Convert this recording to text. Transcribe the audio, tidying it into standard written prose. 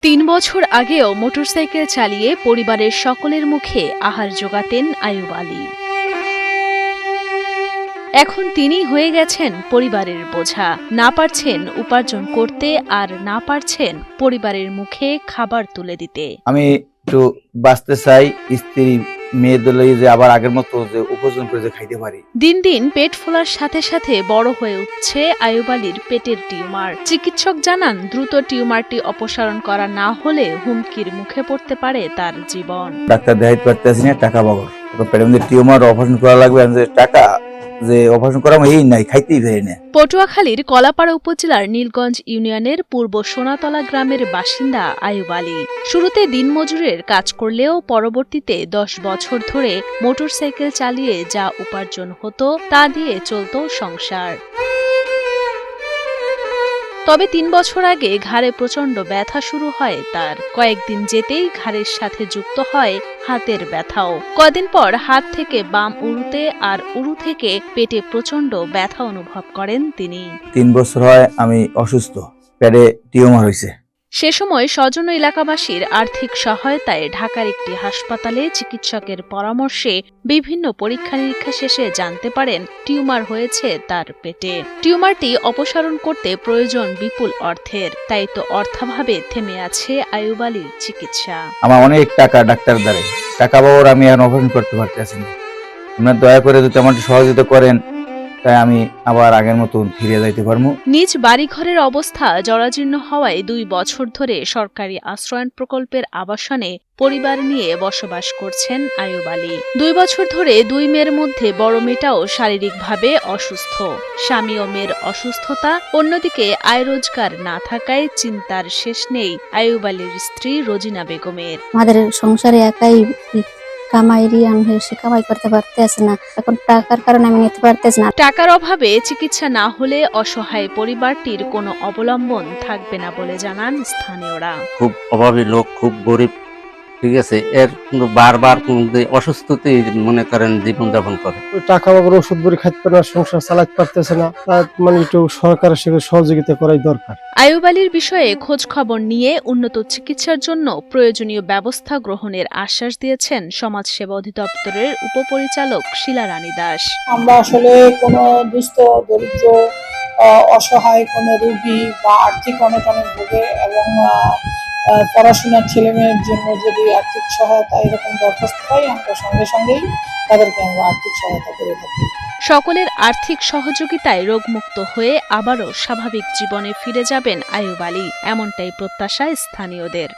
৩ বছর আগেও মোটরসাইকেল চালিয়ে পরিবারের সকলের মুখে আহার জোগাতেন আইয়ুব আলী। এখন তিনি হয়ে গেছেন পরিবারের বোঝা। না পারছেন উপার্জন করতে, আর না পারছেন পরিবারের মুখে খাবার তুলে দিতে। আমি একটু বাঁচতে চাই, স্ত্রী মেয়েদের যে আবার আগের মতো যে উপার্জন করে যে খাইতে পারি। দিন দিন পেট ফোলার সাথে সাথে বড় হয়ে উঠছে আইয়ুব আলীর পেটের টিউমার। চিকিৎসক জানান, দ্রুত টিউমারটি অপসারণ করা না হলে হুমকির মুখে পড়তে পারে তার জীবন। ডাক্তার দেখাইতে পারতেছি না, টাকা বাগর পেটের মধ্যে টিউমার অপারেশন করা লাগবে, টাকা যে অপারেশন করা এই নাই, খাইতেই পারি না। পটুয়াখালীর কলাপাড়া উপজেলার নীলগঞ্জ ইউনিয়নের পূর্ব সোনাতলা গ্রামের বাসিন্দা আইয়ুব আলী শুরুতে দিনমজুরের কাজ করলেও পরবর্তীতে 10 বছর ধরে মোটরসাইকেল চালিয়ে যা উপার্জন হতো তা দিয়ে চলত সংসার। তবে 3 বছর আগে ঘাড়ে প্রচন্ড ব্যথা শুরু হয় তার। কয়েকদিন যেতেই ঘাড়ের সাথে যুক্ত হয় হাতের ব্যথাও। কদিন পর হাত থেকে বাম উরুতে আর উরু থেকে পেটে প্রচন্ড ব্যথা অনুভব করেন তিনি। 3 বছর হয় আমি অসুস্থ, পেটে টিউমার হয়েছে। সে সময় স্বজন এলাকাবাসীর আর্থিক সহায়তায় ঢাকার একটি হাসপাতালে চিকিৎসকের পরামর্শে বিভিন্ন পরীক্ষা নিরীক্ষা শেষে জানতে পারেন টিউমার হয়েছে তার পেটে। টিউমারটি অপসারণ করতে প্রয়োজন বিপুল অর্থের, তাই তো অর্থাভাবে থেমে আছে আইয়ুব আলীর চিকিৎসা। আমার অনেক টাকা ডাক্তার দ্বারে টাকা পাওয়ার আমি এখন অপারেশন করতে পারতেছি না। আপনারা দয়া করে যদি আমাকে সহযোগিতা করেন, তাই আমি আবার আগের মতন ফিরে যাইতে পারবো। নিজ বাড়িঘরের অবস্থা জরাজীর্ণ হওয়ায় 2 বছর ধরে সরকারি আশ্রয়ণ প্রকল্পের আবাসনে পরিবার নিয়ে বসবাস করছেন আইয়ুব আলী। 2 বছর ধরে 2 মেয়ের মধ্যে বড় মেয়েটাও শারীরিকভাবে অসুস্থ। স্বামী ও মেয়ের অসুস্থতা, অন্যদিকে আয় রোজগার না থাকায় চিন্তার শেষ নেই আইয়ুব আলীর স্ত্রী রোজিনা বেগমের। আমাদের সংসারে একাই কামাইরি, আমি সে কামাই করতে পারতেছি না। এখন টাকার কারণে আমি নিতে পারতেছি না। টাকার অভাবে চিকিৎসা না হলে অসহায় পরিবারটির কোনো অবলম্বন থাকবে না বলে জানান স্থানীয়রা। খুব অভাবী লোক, খুব গরিব, ঠিক আছে। এর বারবার অসুস্থতে মনে করেন জীবনযাপন করে। টাকা বাবার ওষুধ বড়ি খাইতে পারে না, সংসার চালাতে পারতেছে না। তার মানে একটু সরকারের সঙ্গে সহযোগিতা করাই দরকার। আইয়ুব আলীর বিষয়ে খোঁজ খবর নিয়ে উন্নত চিকিৎসার জন্য প্রয়োজনীয় ব্যবস্থা গ্রহণের আশ্বাস দিয়েছেন সমাজসেবা অধিদপ্তরের উপপরিচালক শিলা রানী দাস। আমরা আসলে কোনো দুস্থ দরিদ্র অসহায় কোনো রোগী বা আর্থিক অনটনে ভোগে এবং পড়াশোনার ছেলেমেয়ের জন্য যদি আর্থিক সহায়তা এরকম দরখাস্ত পাই, আমরা সঙ্গে সঙ্গেই তাদেরকে আমরা আর্থিক সহায়তা করে থাকি। সকলের আর্থিক সহযোগিতায় রোগমুক্ত হয়ে আবারও স্বাভাবিক জীবনে ফিরে যাবেন আইয়ুব আলী, এমনটাই প্রত্যাশা স্থানীয়দের।